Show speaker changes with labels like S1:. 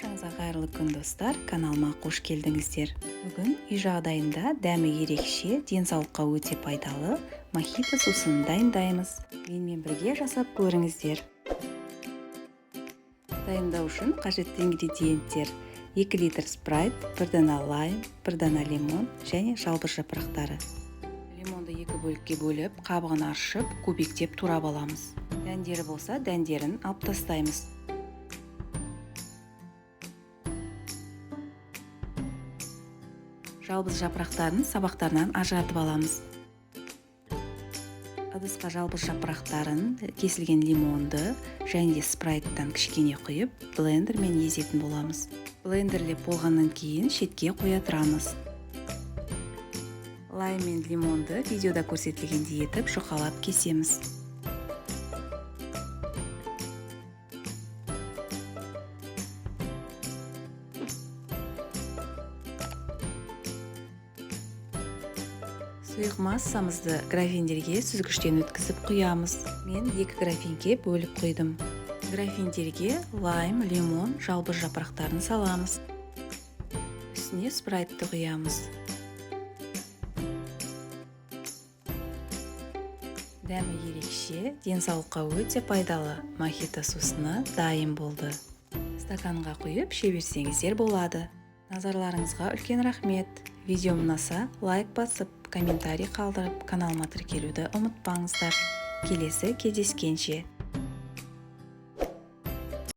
S1: Баршаңызға қайырлы күн достар, каналыма қош келдіңіздер. Бүгін үй жағдайында дәмі ерекше, денсаулыққа өте пайдалы мохито сусын дайындаймыз. Менімен бірге жасап көріңіздер. Дайындау үшін қажетті ингредиенттер: 2 литр спрайт, 1 дана лайм, 1 дана лимон және жалбыз жапырақтары. Лимонды 2 бөлікке бөліп, қабығын аршып, кубиктеп турап аламыз. Дәндері болса, дәндерін алып тастаймыз. Жалбыз жапырақтарын сабақтарынан ажыратып аламыз. Ыдысқа жалбыз жапырақтарын, кесілген лимонды және де спрайттан кішкене құйып, блендермен езетін боламыз. Блендерлеп болғаннан кейін шетке қоя тұрамыз. Лайм мен лимонды видеода көрсетілгендей етіп жұқалап кесеміз. Сұйық массамызды графиндерге сүзгіштен өткізіп құямыз. Мен 2 графинге бөліп құйдым. Графиндерге лайм, лимон, жалбыз жапырақтарын саламыз. Үстіне спрайтты құямыз. Дәмі ерекше, денсаулыққа өте пайдалы мохито сусыны дайын болды. Стаканға құйып жей болады. Назарларыңызға үлкен рахмет. Видеом ұнаса, лайк басып, комментарий қалдырып, каналыма тіркелуді ұмытпаңыздар. Келесі кездескенше.